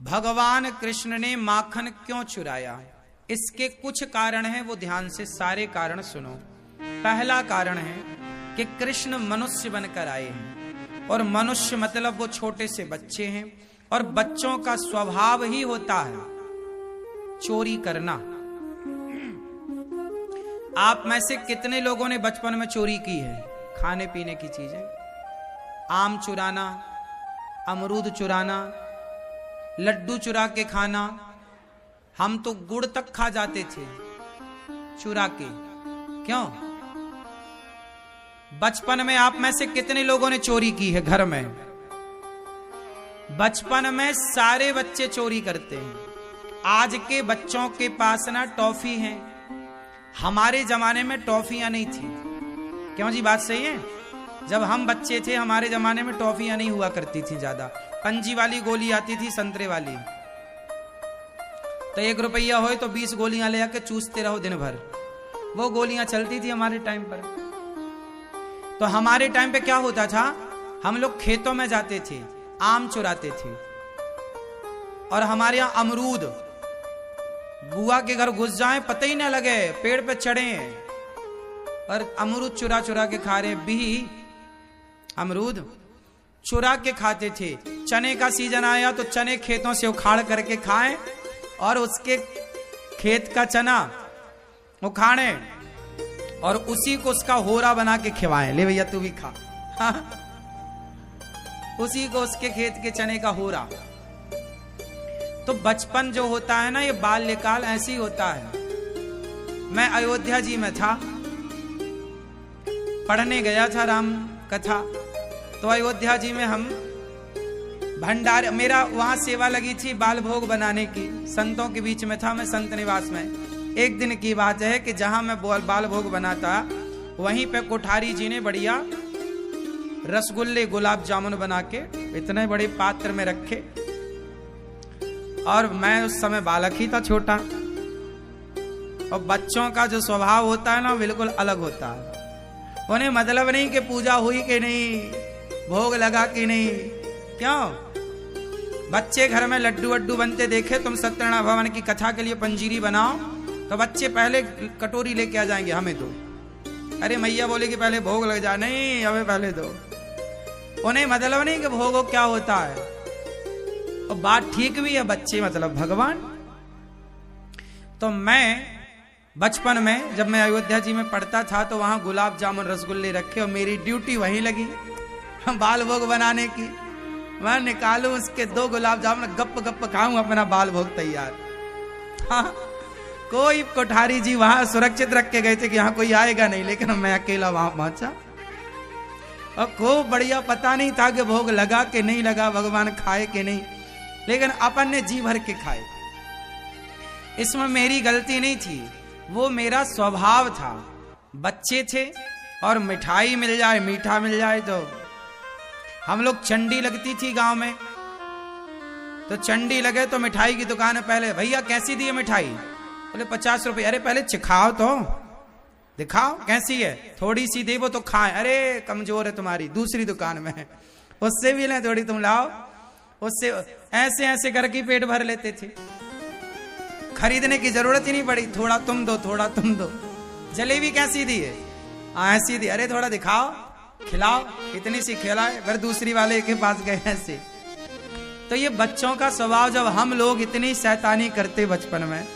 भगवान कृष्ण ने माखन क्यों चुराया? इसके कुछ कारण हैं, वो ध्यान से सारे कारण सुनो। पहला कारण है कि कृष्ण मनुष्य बनकर आए हैं, और मनुष्य मतलब वो छोटे से बच्चे हैं, और बच्चों का स्वभाव ही होता है चोरी करना। आप में से कितने लोगों ने बचपन में चोरी की है? खाने पीने की चीजें, आम चुराना, अमरूद चुराना, लड्डू चुरा के खाना। हम तो गुड़ तक खा जाते थे चुरा के। क्यों? बचपन में आप में से कितने लोगों ने चोरी की है घर में? बचपन में सारे बच्चे चोरी करते हैं। आज के बच्चों के पास ना टॉफी है, हमारे जमाने में टॉफियां नहीं थी। क्यों जी, बात सही है? जब हम बच्चे थे हमारे जमाने में टॉफियां नहीं हुआ करती थी ज्यादा, पंजी वाली गोली आती थी, संतरे वाली। तो 1 रुपया हो तो 20 गोलियां ले आके चूसते रहो दिन भर। वो गोलियां चलती थी हमारे टाइम पर। तो हमारे टाइम पे क्या होता था, हम लोग खेतों में जाते थे, आम चुराते थे, और हमारे यहां अमरूद, बुआ के घर घुस जाए पता ही ना लगे, पेड़ पे चढ़े और अमरूद चुरा चुरा के खा रहे। भी अमरूद चुरा के खाते थे। चने का सीजन आया तो चने खेतों से उखाड़ करके खाएं, और उसके खेत का चना उखाड़े और उसी को उसका होरा बना के खिलाएं। ले भैया तू भी खा। हाँ? उसी को उसके खेत के चने का होरा। तो बचपन जो होता है ना, ये बाल्यकाल ऐसे ही होता है। मैं अयोध्या जी में था, पढ़ने गया था राम कथा। तो अयोध्या जी में हम भंडार, मेरा वहां सेवा लगी थी बाल भोग बनाने की। संतों के बीच में था, मैं संत निवास में। एक दिन की बात है कि जहां मैं बाल भोग बनाता, वहीं पे कोठारी जी ने बढ़िया रसगुल्ले गुलाब जामुन बना के इतने बड़े पात्र में रखे, और मैं उस समय बालक ही था, छोटा। और बच्चों का जो स्वभाव होता है ना, बिल्कुल अलग होता है। उन्हें मतलब नहीं कि पूजा हुई कि नहीं, भोग लगा कि नहीं। क्यों? बच्चे घर में लड्डू वड्डू बनते देखे तुम, सत्यनारायण भगवान की कथा के लिए पंजीरी बनाओ, तो बच्चे पहले कटोरी लेके आ जाएंगे, हमें दो। अरे मैया बोले कि पहले भोग लग जा, नहीं हमें पहले दो। उन्हें मतलब नहीं कि भोग क्या होता है। और बात ठीक भी है, बच्चे मतलब भगवान। तो मैं बचपन में जब मैं अयोध्या जी में पढ़ता था, तो वहां गुलाब जामुन रसगुल्ले रखे, और मेरी ड्यूटी वहीं लगी बाल भोग बनाने की। मैं निकालूं उसके 2 गुलाब जामुन, गप गप खाऊं, अपना बाल भोग तैयार। हाँ? कोई कोठारी जी वहां सुरक्षित रख के गए थे कि यहाँ कोई आएगा नहीं, लेकिन मैं अकेला वहां पहुंचा, और खूब बढ़िया। पता नहीं था कि भोग लगा के नहीं लगा, भगवान खाए कि नहीं, लेकिन अपन ने जी भर के खाए। इसमें मेरी गलती नहीं थी, वो मेरा स्वभाव था। बच्चे थे और मिठाई मिल जाए, मीठा मिल जाए, तो हम लोग चंडी लगती थी गांव में, तो चंडी लगे तो मिठाई की दुकान है, पहले भैया कैसी दी है मिठाई? बोले 50 रुपये। अरे पहले चिखाओ तो दिखाओ कैसी है, थोड़ी सी दे वो तो खाए। अरे कमजोर है तुम्हारी, दूसरी दुकान में है, उससे भी लें थोड़ी, तुम लाओ उससे। ऐसे ऐसे करके पेट भर लेते थे, खरीदने की जरूरत ही नहीं पड़ी। थोड़ा तुम दो, थोड़ा तुम दो। जलेबी कैसी दी है? ऐसी दी। अरे थोड़ा दिखाओ, खिलाओ। इतनी सी खिलाए, फिर दूसरी वाले के पास गए, ऐसे। तो ये बच्चों का स्वभाव। जब हम लोग इतनी शैतानी करते बचपन में,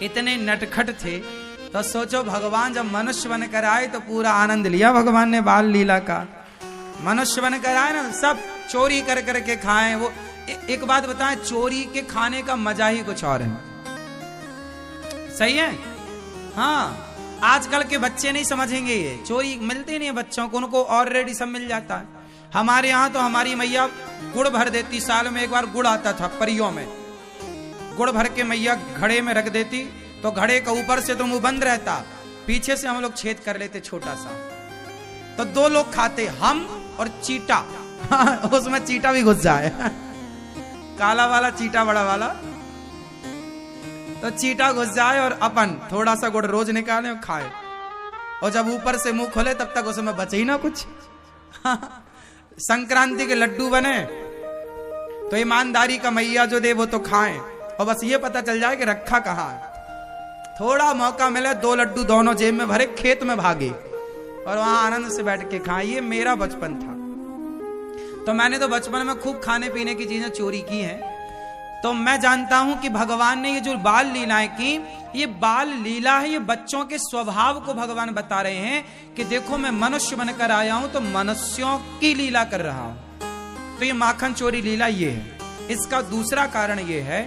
इतने नटखट थे, तो सोचो भगवान जब मनुष्य बनकर आए तो पूरा आनंद लिया भगवान ने बाल लीला का। मनुष्य बनकर आए ना, सब चोरी कर करके खाएं। वो एक बात बताएं, चोरी के खाने का मजा ही कुछ और है। सही है? हाँ, आजकल के बच्चे नहीं समझेंगे ये। चोरी मिलते नहीं है बच्चों को, उनको ऑलरेडी सब मिल जाता है। हमारे यहाँ तो हमारी मैया गुड़ भर देती, साल में एक बार गुड़ आता था परियों में, गुड़ भर के मैया घड़े में रख देती, तो घड़े का ऊपर से तो मुंह बंद रहता, पीछे से हम लोग छेद कर लेते छोटा सा, तो 2 लोग खाते, हम और चीटा। उसमें चीटा भी घुस जाए काला वाला चीटा, बड़ा वाला, तो चीटा घुस जाए और अपन थोड़ा सा गुड़ रोज निकाले और खाए। और जब ऊपर से मुंह खोले तब तक उसमें बचे ही ना कुछ। संक्रांति के लड्डू बने, तो ईमानदारी का मैया जो दे वो तो खाएं, और बस ये पता चल जाए कि रखा कहाँ है। थोड़ा मौका मिले 2 लड्डू दोनों जेब में भरे खेत में भागे और वहां आनंद से बैठ के खाएं। ये मेरा बचपन था। तो मैंने तो बचपन में खूब खाने पीने की चीजें चोरी की हैं। तो मैं जानता हूं कि भगवान ने ये जो बाल लीलाएं की, ये बाल लीला है, ये बच्चों के स्वभाव को भगवान बता रहे हैं कि देखो मैं मनुष्य बनकर आया हूं तो मनुष्यों की लीला कर रहा हूं। तो ये माखन चोरी लीला ये है। इसका दूसरा कारण ये है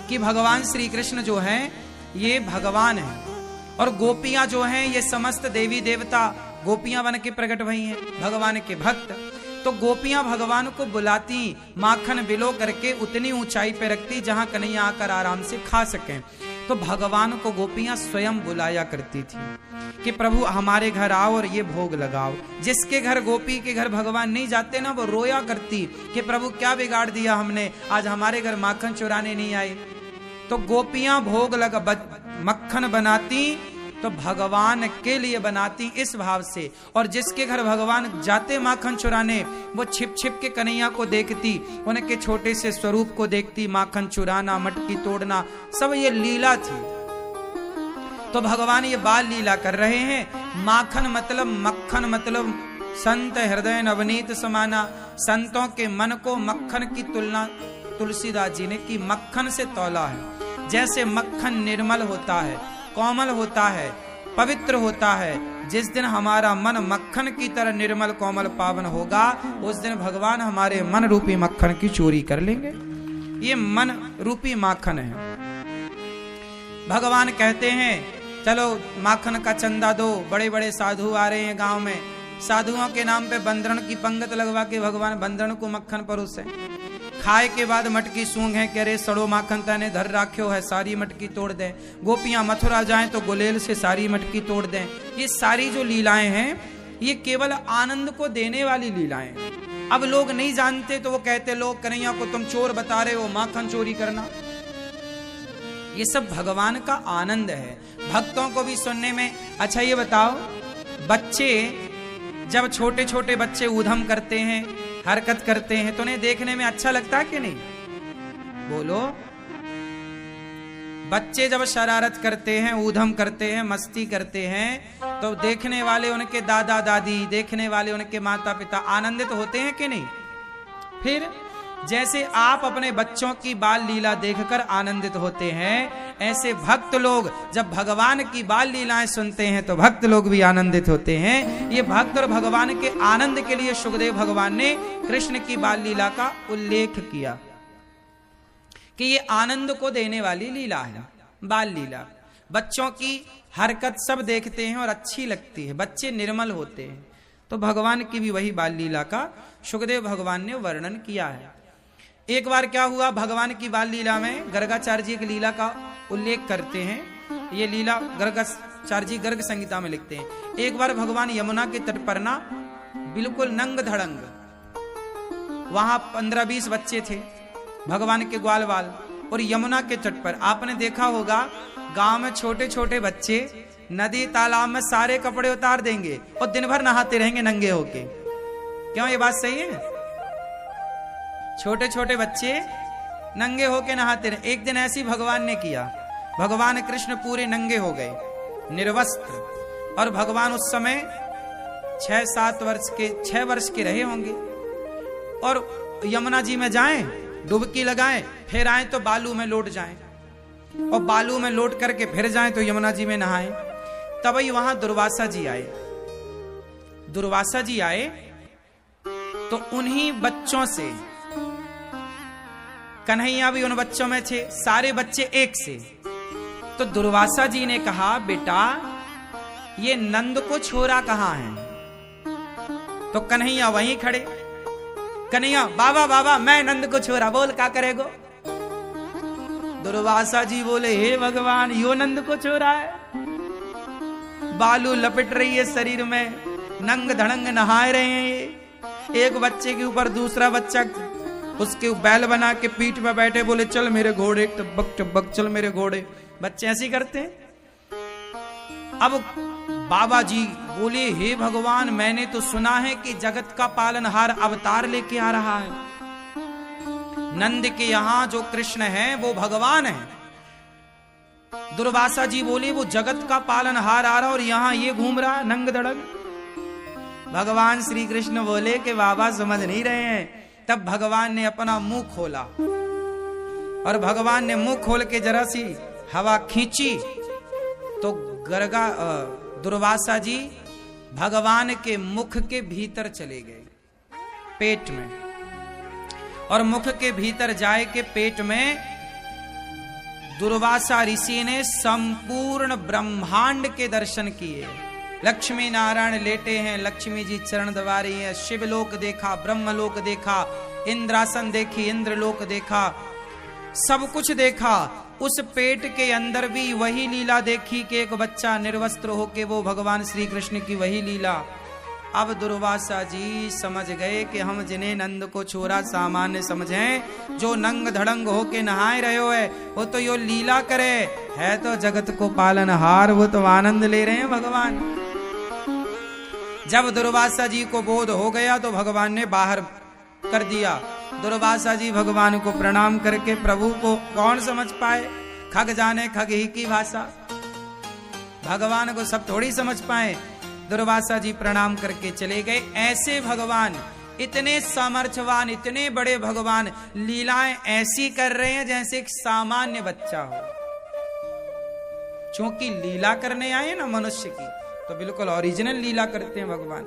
कि भगवान श्री कृष्ण जो हैं ये भगवान हैं और गोपियां जो हैं ये समस्त देवी देवता गोपियां बन के प्रकट हुई हैं, भगवान के भक्त। तो गोपियां भगवान को बुलाती, माखन बिलो करके उतनी ऊंचाई पे रखती जहां कन्हैया आकर आराम से खा सकें। तो भगवान को गोपियां स्वयं बुलाया करती थी कि प्रभु हमारे घर आओ और ये भोग लगाओ। जिसके घर गोपी के घर भगवान नहीं जाते ना, वो रोया करती कि प्रभु क्या बिगाड़ दिया हमने, आज हमारे घर माखन चुराने नहीं आए। तो गोपियां भोग लगा मक्खन बनाती तो भगवान के लिए बनाती इस भाव से, और जिसके घर भगवान जाते माखन चुराने वो छिप छिप के कन्हैया को देखती, उनके छोटे से स्वरूप को देखती। माखन चुराना, मटकी तोड़ना, सब ये लीला थी। तो भगवान ये बाल लीला कर रहे हैं। माखन मतलब, मक्खन मतलब संत हृदय नवनीत समाना। संतों के मन को मक्खन की तुलना तुलसीदास जी ने की, मक्खन से तौला है। जैसे मक्खन निर्मल होता है, कोमल होता है, पवित्र होता है, जिस दिन हमारा मन मक्खन की तरह निर्मल कोमल पावन होगा, उस दिन भगवान हमारे मन रूपी मक्खन की चोरी कर लेंगे। ये मन रूपी माखन है। भगवान कहते हैं चलो माखन का चंदा दो, बड़े बड़े साधु आ रहे हैं गांव में, साधुओं के नाम पे बंदरण की पंगत लगवा के भगवान बंदरण को मक्खन परोसे। खाए के बाद मटकी सूंघे कि अरे सड़ो माखन तने धर राख्यो है, सारी मटकी तोड़ दें। गोपियां मथुरा जाएं तो गुलेल से सारी मटकी तोड़ दें। ये सारी जो लीलाएं हैं ये केवल आनंद को देने वाली लीलाएं। अब लोग नहीं जानते तो वो कहते लोग कन्हैया को तुम चोर बता रहे हो, माखन चोरी करना। ये सब भगवान का आनंद है, भक्तों को भी सुनने में। अच्छा ये बताओ, बच्चे जब छोटे छोटे बच्चे ऊधम करते हैं, हरकत करते हैं, तो उन्हें देखने में अच्छा लगता है कि नहीं? बोलो। बच्चे जब शरारत करते हैं, ऊधम करते हैं, मस्ती करते हैं, तो देखने वाले उनके दादा दादी, देखने वाले उनके माता पिता आनंदित होते हैं कि नहीं? फिर जैसे आप अपने बच्चों की बाल लीला देखकर आनंदित होते हैं, ऐसे भक्त लोग जब भगवान की बाल लीलाएं सुनते हैं तो भक्त लोग भी आनंदित होते हैं। ये भक्त और भगवान के आनंद के लिए सुखदेव भगवान ने कृष्ण की बाल लीला का उल्लेख किया कि ये आनंद को देने वाली लीला है बाल लीला। बच्चों की हरकत सब देखते हैं और अच्छी लगती है, बच्चे निर्मल होते हैं। तो भगवान की भी वही बाल लीला का सुखदेव भगवान ने वर्णन किया है। एक बार क्या हुआ, भगवान की बाल लीला में गर्गाचार्य जी की लीला का उल्लेख करते हैं। ये लीला गर्गाचार्य जी गर्ग संहिता में लिखते हैं। एक बार भगवान यमुना के तट पर ना बिल्कुल नंग धड़ंग, वहां 15-20 बच्चे थे भगवान के ग्वाल वाल, और यमुना के तट पर आपने देखा होगा गांव में छोटे छोटे बच्चे नदी तालाब में सारे कपड़े उतार देंगे और दिन भर नहाते रहेंगे नंगे होके। क्यों, ये बात सही है? छोटे छोटे बच्चे नंगे होके नहाते रहे। एक दिन ऐसी भगवान ने किया, भगवान कृष्ण पूरे नंगे हो गए, निर्वस्त्र, और भगवान उस समय 6 वर्ष के रहे होंगे, और यमुना जी में जाएं, डुबकी लगाएं, फिर आए तो बालू में लौट जाएं, और बालू में लौट करके फिर जाएं तो यमुना जी में नहाएं। तब ही वहां दुर्वासा जी आए। दुर्वासा जी आए तो उन्हीं बच्चों से, कन्हैया भी उन बच्चों में थे, सारे बच्चे एक से। तो दुर्वासा जी ने कहा बेटा ये नंद को छोरा कहां है? तो कन्हैया वहीं खड़े, कन्हैया बाबा बाबा मैं नंद को छोरा, बोल क्या करेगो? दुर्वासा जी बोले हे भगवान यो नंद को छोरा है, बालू लपेट रही है शरीर में, नंग धड़ंग नहाए रहे हैं ये। एक बच्चे के ऊपर दूसरा बच्चा उसके बैल बना के पीठ में बैठे, बोले चल मेरे घोड़े, टबक टबक चल मेरे घोड़े। बच्चे ऐसे ही करते हैं। अब बाबा जी बोले हे भगवान मैंने तो सुना है कि जगत का पालनहार अवतार लेके आ रहा है, नंद के यहां जो कृष्ण है वो भगवान है। दुर्वासा जी बोले वो जगत का पालनहार आ रहा और यहां ये घूम रहा नंग धड़ंग। भगवान श्री कृष्ण बोले कि बाबा समझ नहीं रहे हैं। तब भगवान ने अपना मुंह खोला और भगवान ने मुंह खोल के जरा सी हवा खींची तो गर्गा दुर्वासा जी भगवान के मुख के भीतर चले गए, पेट में। और मुख के भीतर जाए के पेट में दुर्वासा ऋषि ने संपूर्ण ब्रह्मांड के दर्शन किए। लक्ष्मी नारायण लेटे हैं, लक्ष्मी जी चरण दबा रही है, शिवलोक देखा, ब्रह्मलोक देखा, इंद्रासन देखी, इंद्रलोक देखा, सब कुछ देखा। उस पेट के अंदर भी वही लीला देखी कि एक बच्चा निर्वस्त्र होके वो भगवान श्री कृष्ण की वही लीला। अब दुर्वासा जी समझ गए कि हम जिन्हें नंद को छोरा सामान्य समझें, जो नंग धड़ंग होके नहाए रहे हो है वो तो यो लीला करे है, तो जगत को पालनहार, वो तो आनंद ले रहे हैं भगवान। जब दुर्वासा जी को बोध हो गया तो भगवान ने बाहर कर दिया। दुर्वासा जी भगवान को प्रणाम करके, प्रभु को कौन समझ पाए, खग जाने खग ही की भाषा, भगवान को सब थोड़ी समझ पाए। दुर्वासा जी प्रणाम करके चले गए। ऐसे भगवान, इतने सामर्थ्यवान, इतने बड़े भगवान लीलाएं ऐसी कर रहे हैं जैसे एक सामान्य बच्चा हो। क्योंकि लीला करने आए ना मनुष्य की, तो बिल्कुल ओरिजिनल लीला करते हैं भगवान।